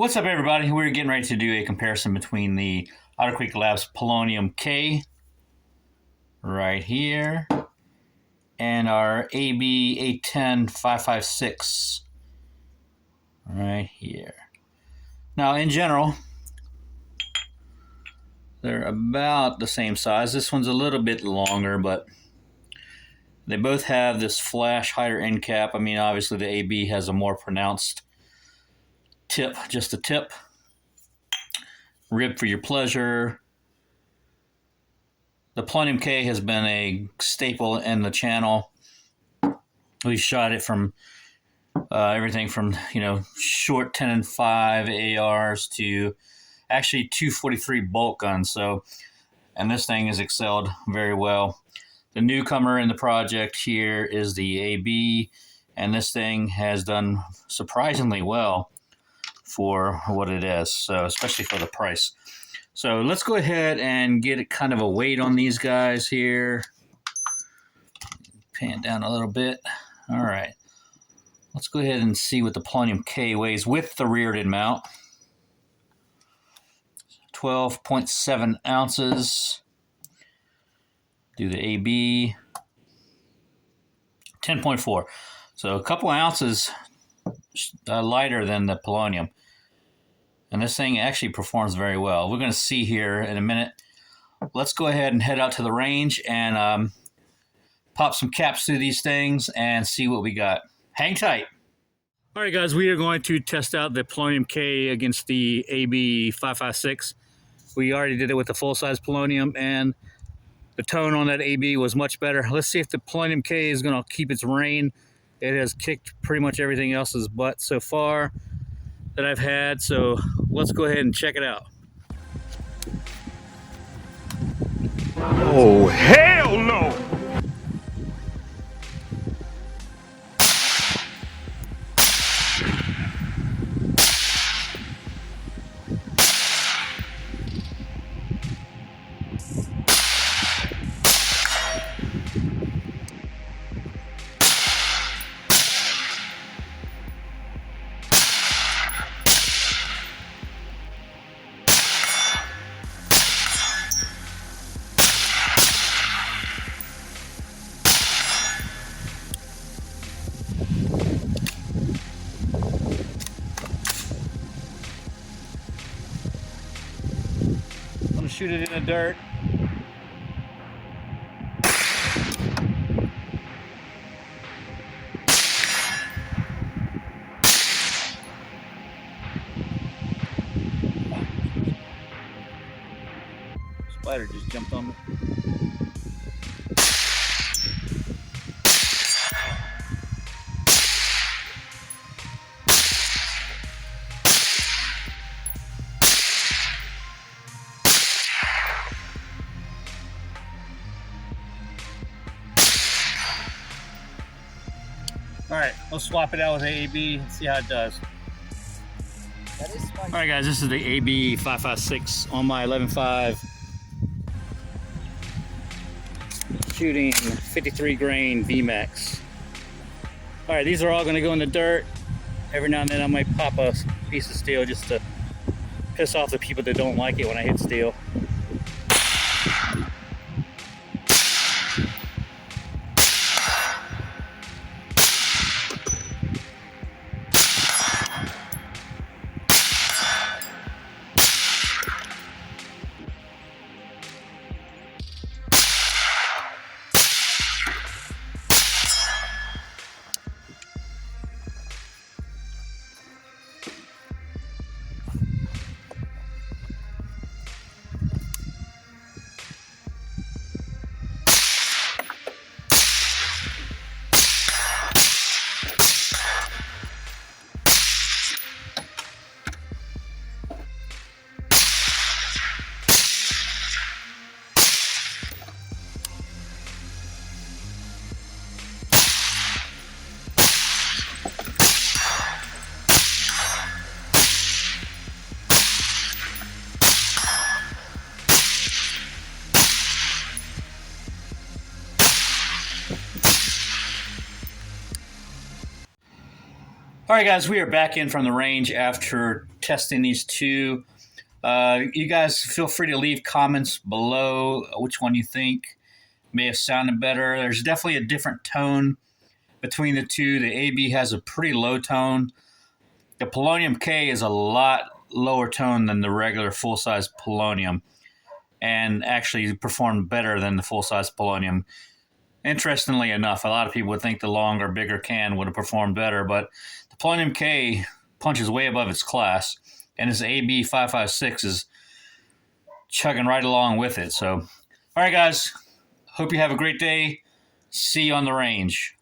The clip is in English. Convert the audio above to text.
What's up, everybody? We're getting ready to do a comparison between the Otter Creek Labs Polonium K right here and our AB A10 556 right here. Now, in general, they're about the same size. This one's a little bit longer, but they both have this flash hider end cap. I mean, obviously the AB has a more pronounced tip, just a tip. Rib for your pleasure. The Polonium K has been a staple in the channel. We shot it from everything from, short 10 and 5 ARs to actually 243 bolt guns. And this thing has excelled very well. The newcomer in the project here is the AB, and this thing has done surprisingly well for what it is, so especially for the price. So let's go ahead and get kind of a weight on these guys here. Pan down a little bit. All right. Let's go ahead and see what the Polonium K weighs with the rear-ended mount. 12.7 ounces. Do the AB. 10.4. So a couple ounces lighter than the Polonium. And this thing actually performs very well. We're going to see here in a minute. Let's go ahead and head out to the range and pop some caps through these things and see what we got. Hang tight. All right, guys, we are going to test out the Polonium K against the AB 556. We already did it with the full-size Polonium, and the tone on that AB was much better. Let's see if the Polonium K is going to keep its reign. It has kicked pretty much everything else's butt so far that I've had, so let's go ahead and check it out. Oh, hell no! I'm gonna shoot it in the dirt. Spider just jumped on me. All right, let's swap it out with AB and see how it does. All right, guys, this is the AB 556 on my 11.5. Shooting 53 grain VMAX. All right, these are all gonna go in the dirt. Every now and then I might pop a piece of steel just to piss off the people that don't like it when I hit steel. All right, guys, we are back in from the range after testing these two. You guys feel free to leave comments below which one you think may have sounded better. There's definitely a different tone between the two. The AB has a pretty low tone. The Polonium K is a lot lower tone than the regular full-size Polonium, and actually performed better than the full-size Polonium. Interestingly enough, a lot of people would think the longer, bigger can would have performed better, but the Polonium K punches way above its class, and this AB 556 is chugging right along with it. So, all right, guys, hope you have a great day. See you on the range.